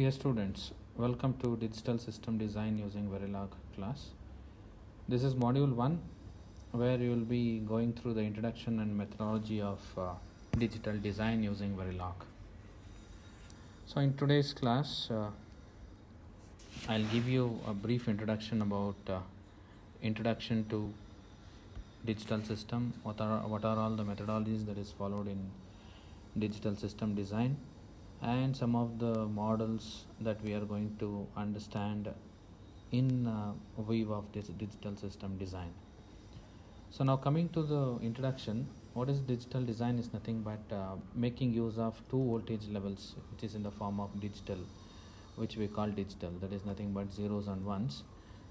Dear students, welcome to Digital System Design using Verilog class. This is module 1 where you will be going through the introduction and methodology of digital design using Verilog. So in today's class, I'll give you a brief introduction about introduction to digital system, what are all the methodologies that is followed in digital system design, and some of the models that we are going to understand in view of this digital system design. So now coming to the introduction, what is digital design is nothing but making use of two voltage levels, which is in the form of digital, which we call digital, that is nothing but zeros and ones.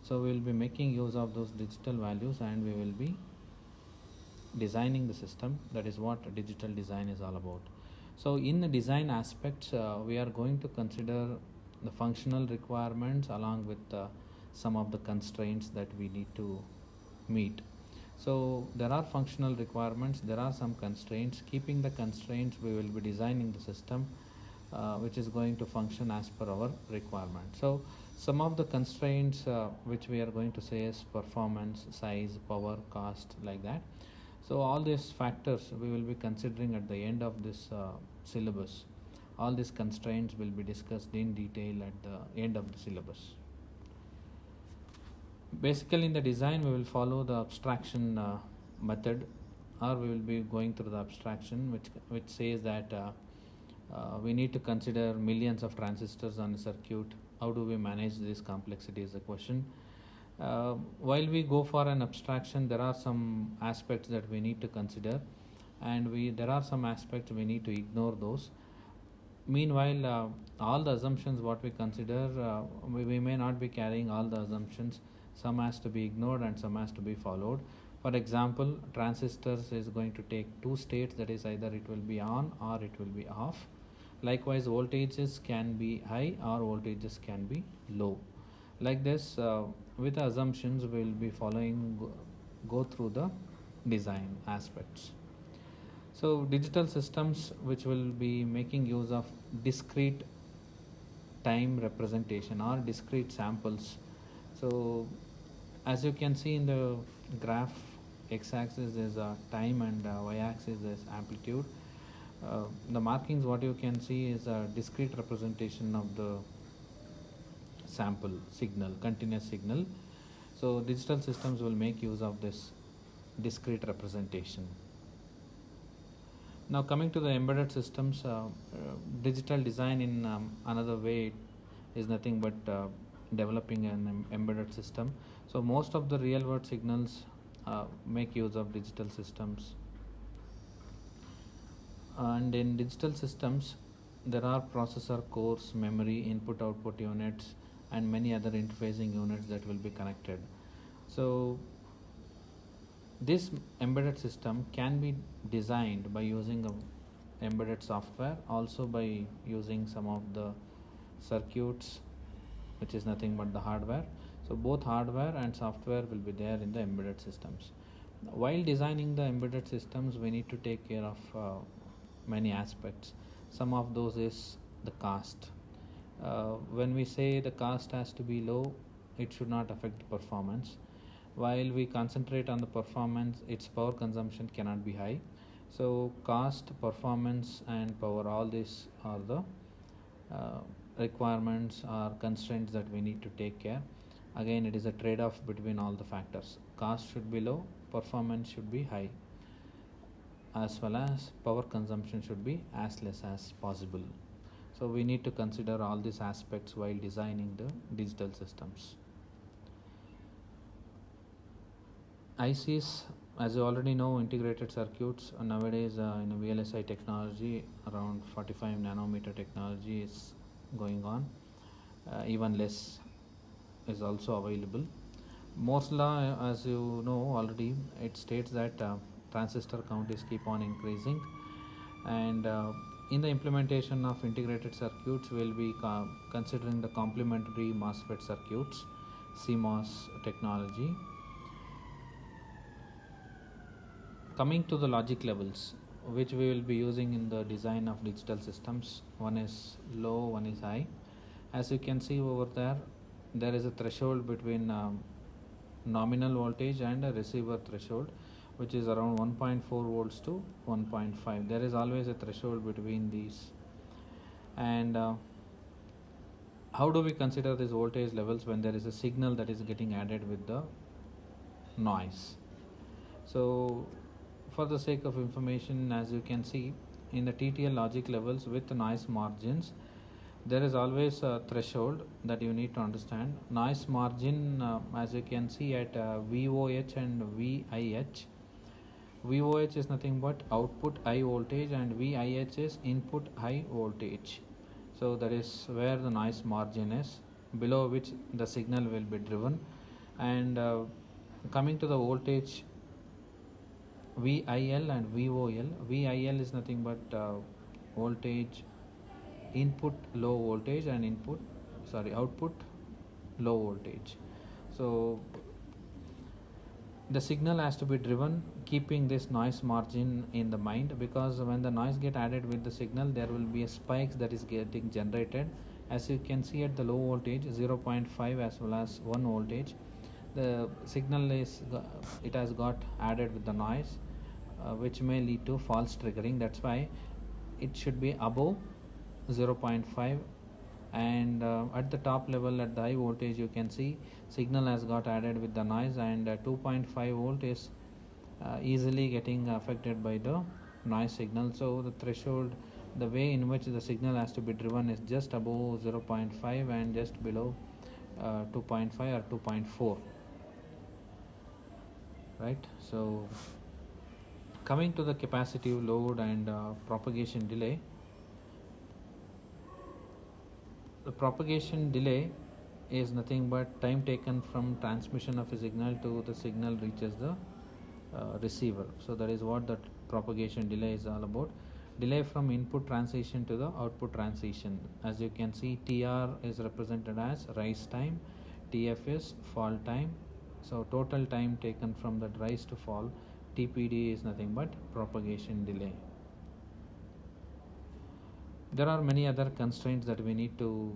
So we will be making use of those digital values and we will be designing the system. That is what digital design is all about. So in the design aspects, we are going to consider the functional requirements along with some of the constraints that we need to meet. So there are functional requirements, there are some constraints. Keeping the constraints, we will be designing the system which is going to function as per our requirement. So some of the constraints which we are going to say is performance, size, power, cost, like that. So all these factors we will be considering at the end of this syllabus. All these constraints will be discussed in detail at the end of the syllabus. Basically in the design we will follow the abstraction method, or we will be going through the abstraction which says that we need to consider millions of transistors on a circuit. How do we manage this complexity is the question. While we go for an abstraction, there are some aspects that we need to consider, and there are some aspects we need to ignore those. Meanwhile, all the assumptions what we consider, we may not be carrying all the assumptions. Some has to be ignored and some has to be followed. For example, transistors is going to take two states, that is either it will be on or it will be off. Likewise, voltages can be high or voltages can be low. Like this, with the assumptions we will be following, go through the design aspects. So digital systems which will be making use of discrete time representation or discrete samples. So as you can see in the graph, x-axis is time and y-axis is amplitude. The markings what you can see is a discrete representation of the sample signal, continuous signal. So digital systems will make use of this discrete representation. Now coming to the embedded systems, digital design in another way is nothing but developing an embedded system. So most of the real world signals make use of digital systems, and in digital systems there are processor cores, memory, input output units, and many other interfacing units that will be connected. So this embedded system can be designed by using embedded software, also by using some of the circuits, which is nothing but the hardware. So both hardware and software will be there in the embedded systems. While designing the embedded systems, we need to take care of many aspects. Some of those is the cost. When we say the cost has to be low, it should not affect performance. While we concentrate on the performance, its power consumption cannot be high. So cost, performance, and power, all these are the requirements or constraints that we need to take care. Again, it is a trade-off between all the factors. Cost should be low, performance should be high, as well as power consumption should be as less as possible. So we need to consider all these aspects while designing the digital systems. ICs, as you already know, integrated circuits, nowadays in VLSI technology, around 45 nanometer technology is going on. Even less is also available. Moore's law, as you know already, it states that transistor count is keep on increasing, and in the implementation of integrated circuits we will be considering the complementary MOSFET circuits, CMOS technology. Coming to the logic levels which we will be using in the design of digital systems, one is low, one is high. As you can see over there, there is a threshold between nominal voltage and a receiver threshold, which is around 1.4 volts to 1.5. There is always a threshold between these. And how do we consider these voltage levels when there is a signal that is getting added with the noise? So for the sake of information, as you can see in the TTL logic levels with noise margins, there is always a threshold that you need to understand. Noise margin, as you can see at VOH and VIH. VOH is nothing but output high voltage and VIH is input high voltage. So that is where the noise margin is, below which the signal will be driven. And coming to the voltage VIL and VOL. VIL is nothing but voltage input low voltage and output low voltage. So the signal has to be driven keeping this noise margin in the mind, because when the noise get added with the signal, there will be a spikes that is getting generated. As you can see at the low voltage 0.5 as well as 1 voltage, the signal it has got added with the noise, which may lead to false triggering. That's why it should be above 0.5, and at the top level at the high voltage you can see signal has got added with the noise, and 2.5 volt is easily getting affected by the noise signal. So the threshold, the way in which the signal has to be driven is just above 0.5 and just below 2.5 or 2.4, right? So coming to the capacitive load and propagation delay. The propagation delay is nothing but time taken from transmission of a signal to the signal reaches the receiver. So that is what the propagation delay is all about. Delay from input transition to the output transition. As you can see, TR is represented as rise time, TF is fall time. So total time taken from the rise to fall, TPD, is nothing but propagation delay. There are many other constraints that we need to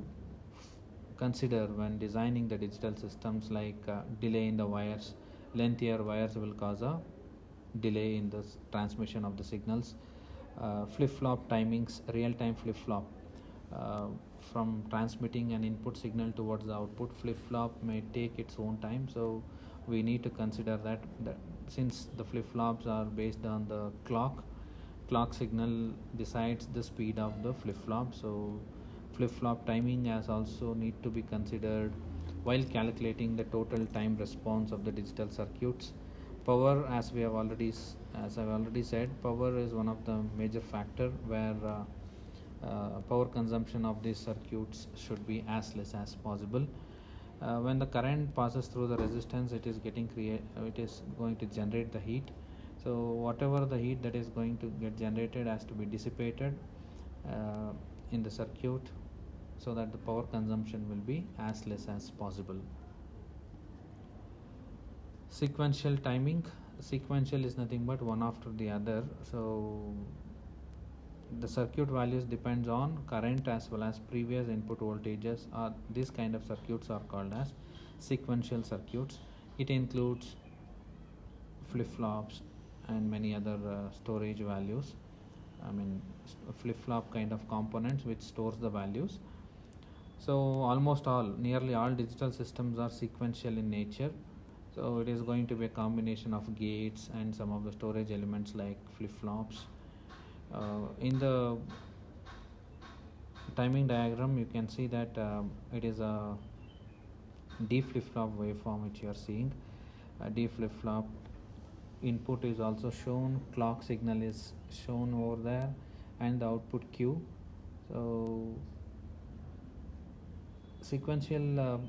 consider when designing the digital systems, like delay in the wires. Lengthier wires will cause a delay in the transmission of the signals. Flip-flop timings, real-time flip-flop. From transmitting an input signal towards the output, flip-flop may take its own time. So we need to consider that since the flip-flops are based on the clock signal decides the speed of the flip-flop. So flip-flop timing has also need to be considered while calculating the total time response of the digital circuits. Power, as I've already said, power is one of the major factor where power consumption of these circuits should be as less as possible. When the current passes through the resistance, it is going to generate the heat. So whatever the heat that is going to get generated has to be dissipated in the circuit, so that the power consumption will be as less as possible. Sequential timing. Sequential is nothing but one after the other. So the circuit values depends on current as well as previous input voltages. These kind of circuits are called as sequential circuits. It includes flip-flops and many other storage values. Flip-flop kind of components which stores the values. So nearly all digital systems are sequential in nature. So it is going to be a combination of gates and some of the storage elements like flip-flops. In the timing diagram, you can see that it is a D flip-flop waveform which you are seeing. D flip-flop input is also shown, clock signal is shown over there, and the output Q. So sequential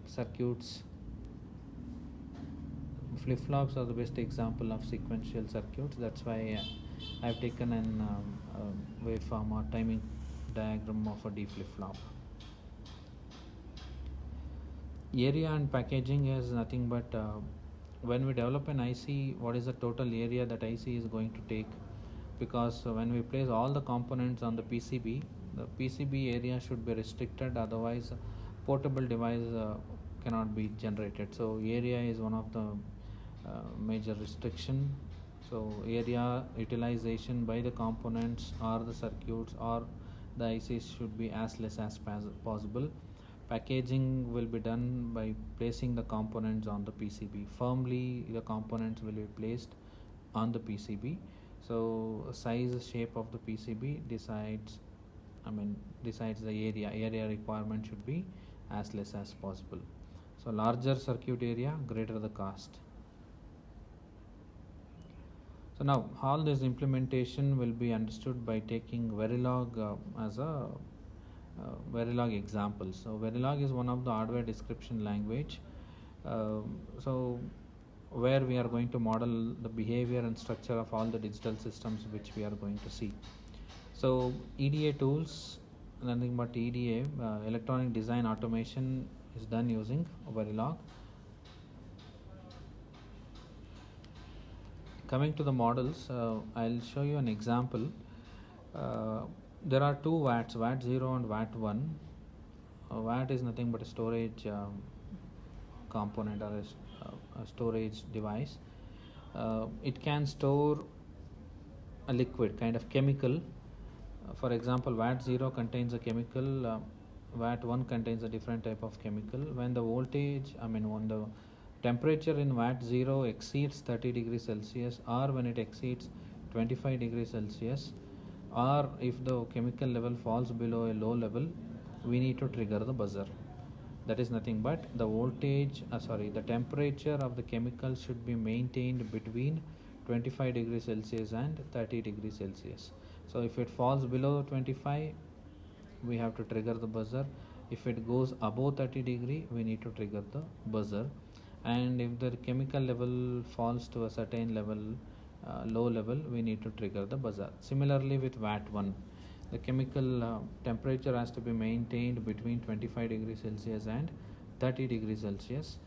circuits, flip-flops are the best example of sequential circuits. That's why I've taken an waveform or timing diagram of a D flip-flop. Area and packaging is nothing but when we develop an IC, what is the total area that IC is going to take? Because when we place all the components on the PCB, The PCB area should be restricted, otherwise portable device cannot be generated. So area is one of the major restriction. So area utilization by the components or the circuits or the ICs should be as less as possible. Packaging will be done by placing the components on the PCB. Firmly the components will be placed on the PCB. So size, shape of the PCB decides the area requirement should be as less as possible. So larger circuit area, greater the cost. So now all this implementation will be understood by taking Verilog as a Verilog example. So Verilog is one of the hardware description language. So where we are going to model the behavior and structure of all the digital systems which we are going to see. So EDA tools, nothing but EDA, electronic design automation, is done using Verilog. Coming to the models, I'll show you an example. There are two VATs, VAT 0 and VAT 1. VAT is nothing but a storage component or a storage device. It can store a liquid, kind of chemical. For example, VAT 0 contains a chemical, VAT 1 contains a different type of chemical. When the voltage, when the temperature in VAT 0 exceeds 30 degrees Celsius, or when it exceeds 25 degrees Celsius, or if the chemical level falls below a low level, we need to trigger the buzzer. That is nothing but the the temperature of the chemical should be maintained between 25 degrees Celsius and 30 degrees Celsius. So if it falls below 25, we have to trigger the buzzer. If it goes above 30 degree, we need to trigger the buzzer. And if the chemical level falls to a certain level, low level, we need to trigger the buzzer. Similarly with VAT 1, the chemical temperature has to be maintained between 25 degrees Celsius and 30 degrees Celsius,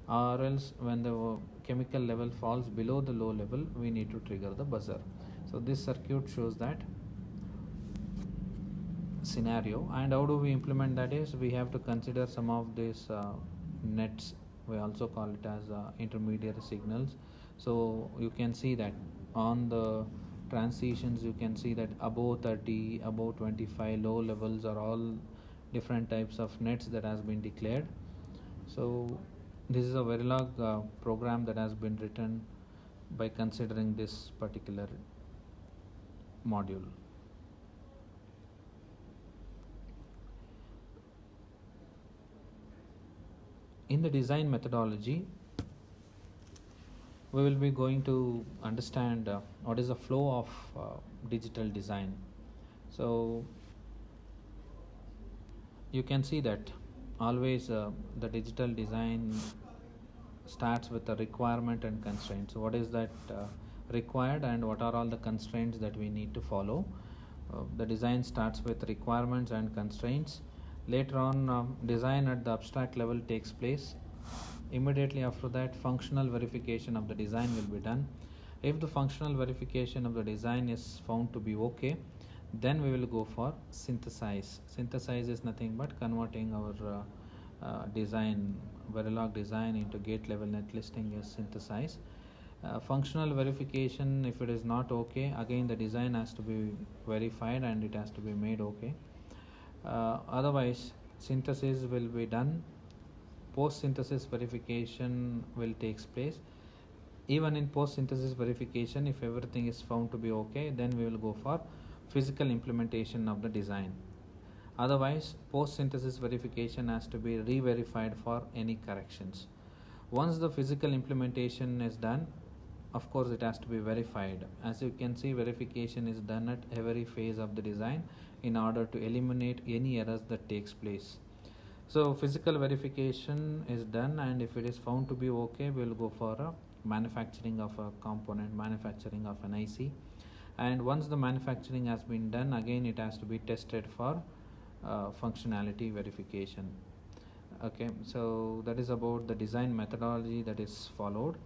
or else when the chemical level falls below the low level, we need to trigger the buzzer. So this circuit shows that scenario. And how do we implement that is, we have to consider some of these nets. We also call it as intermediary signals. So you can see that on the transitions, you can see that above 30, above 25, low levels are all different types of nets that has been declared. So this is a Verilog program that has been written by considering this particular module. In the design methodology, we will be going to understand what is the flow of digital design. So you can see that always the digital design starts with the requirement and constraints. So what is that required and what are all the constraints that we need to follow? The design starts with requirements and constraints. Later on, design at the abstract level takes place. Immediately after that, functional verification of the design will be done. If the functional verification of the design is found to be okay, then we will go for synthesize. Synthesize is nothing but converting our design, Verilog design, into gate level net listing is synthesize. Functional verification, if it is not okay, again the design has to be verified and it has to be made okay. Otherwise, synthesis will be done. Post-synthesis verification will take place. Even in post-synthesis verification, if everything is found to be okay, then we will go for physical implementation of the design. Otherwise, post-synthesis verification has to be re-verified for any corrections. Once the physical implementation is done, of course it has to be verified. As you can see, verification is done at every phase of the design in order to eliminate any errors that takes place. So physical verification is done, and if it is found to be okay, we will go for a manufacturing of a component, manufacturing of an IC. And once the manufacturing has been done, again it has to be tested for functionality verification. Okay, so that is about the design methodology that is followed.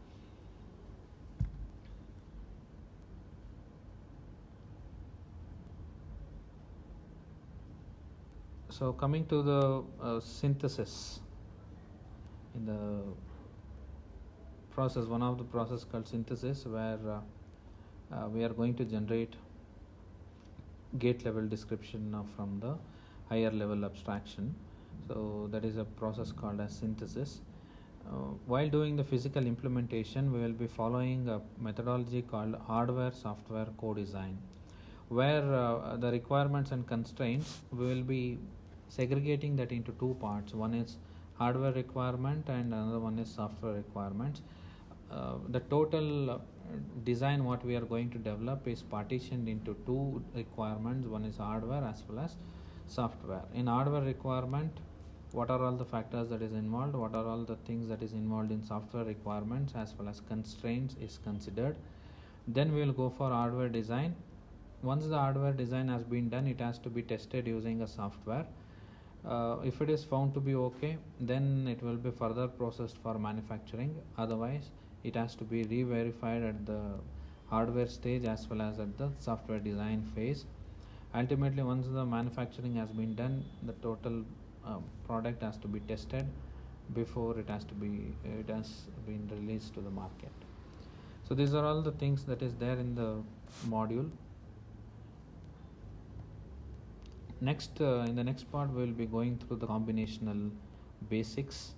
So coming to the synthesis in the process, one of the process called synthesis, where we are going to generate gate level description from the higher level abstraction. So that is a process called as synthesis. While doing the physical implementation, we will be following a methodology called hardware software co-design, where the requirements and constraints, we will be segregating that into two parts. One is hardware requirement and another one is software requirements. The total design what we are going to develop is partitioned into two requirements. One is hardware as well as software. In hardware requirement, what are all the factors that is involved, what are all the things that is involved in software requirements as well as constraints is considered. Then we will go for hardware design. Once the hardware design has been done, it has to be tested using a software. If it is found to be okay, then it will be further processed for manufacturing. Otherwise, it has to be re-verified at the hardware stage as well as at the software design phase. Ultimately, once the manufacturing has been done, the total product has to be tested before it has been released to the market. So these are all the things that is there in the module. Next, in the next part, we will be going through the combinational basics,